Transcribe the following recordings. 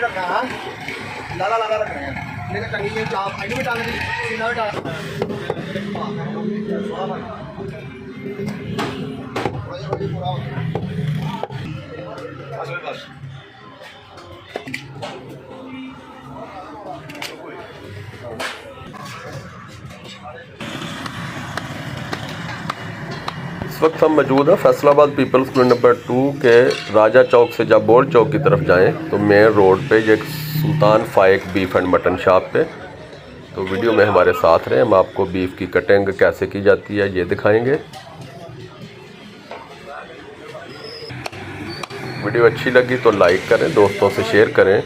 रखना है, लाला लाला रखना है। लेकिन टंगी में चाप आइए भी टांग दी, सीना भी टांग। पूरा बस इस वक्त हम मौजूद हैं फैसलाबाद पीपल्स क्लब नंबर 2 के राजा चौक से जब बोर्ड चौक की तरफ जाएं तो मेन रोड पे ये सुल्तान फाइक बीफ एंड मटन शॉप पे। तो वीडियो में हमारे साथ रहें, हम आपको बीफ की कटिंग कैसे की जाती है ये दिखाएंगे। वीडियो अच्छी लगी तो लाइक करें, दोस्तों से शेयर करें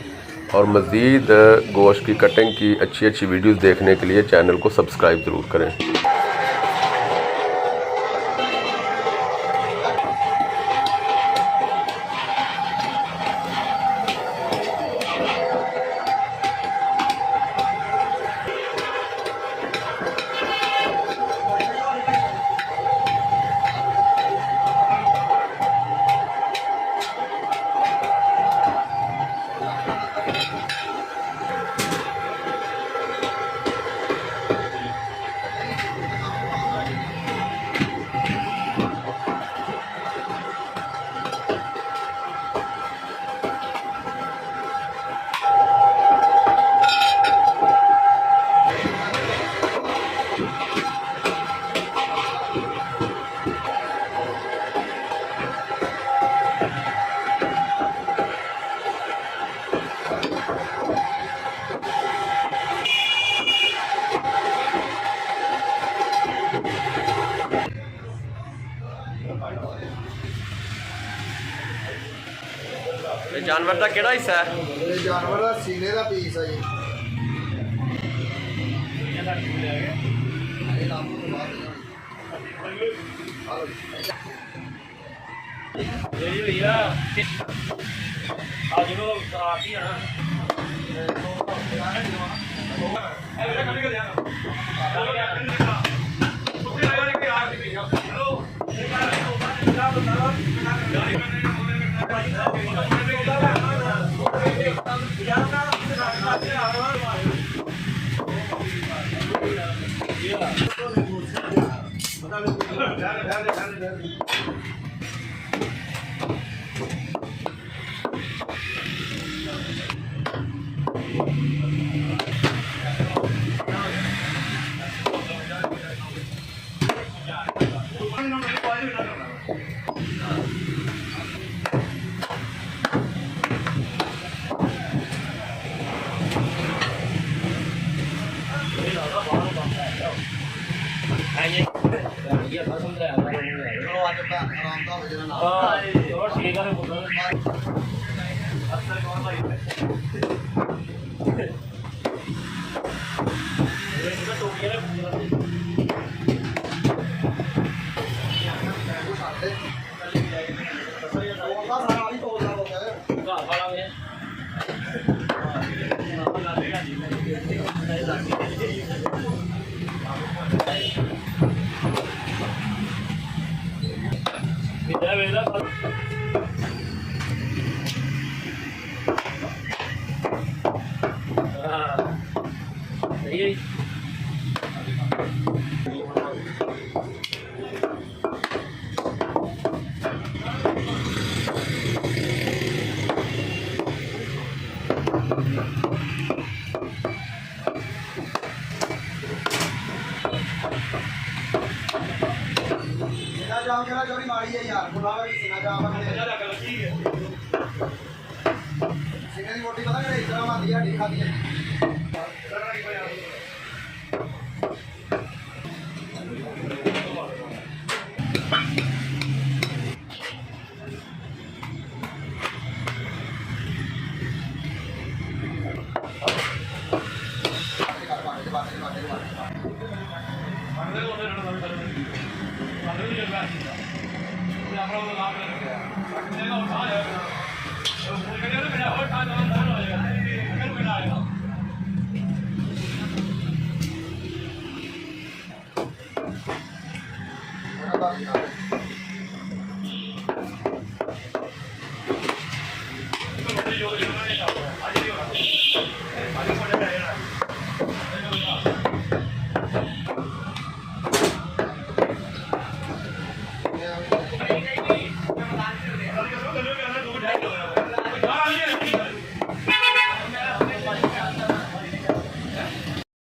और मज़ीद गोश्त की कटिंग की अच्छी वीडियोज़ देखने के लिए चैनल को सब्सक्राइब ज़रूर करें। जानवर का केड़ा हिस्सा है? जानवर का सीने का पीस है चोरी मारी है यार, बुलावा की सीना जाम सीने की रोटी पता नहीं इतना मार दिया दिखा दिया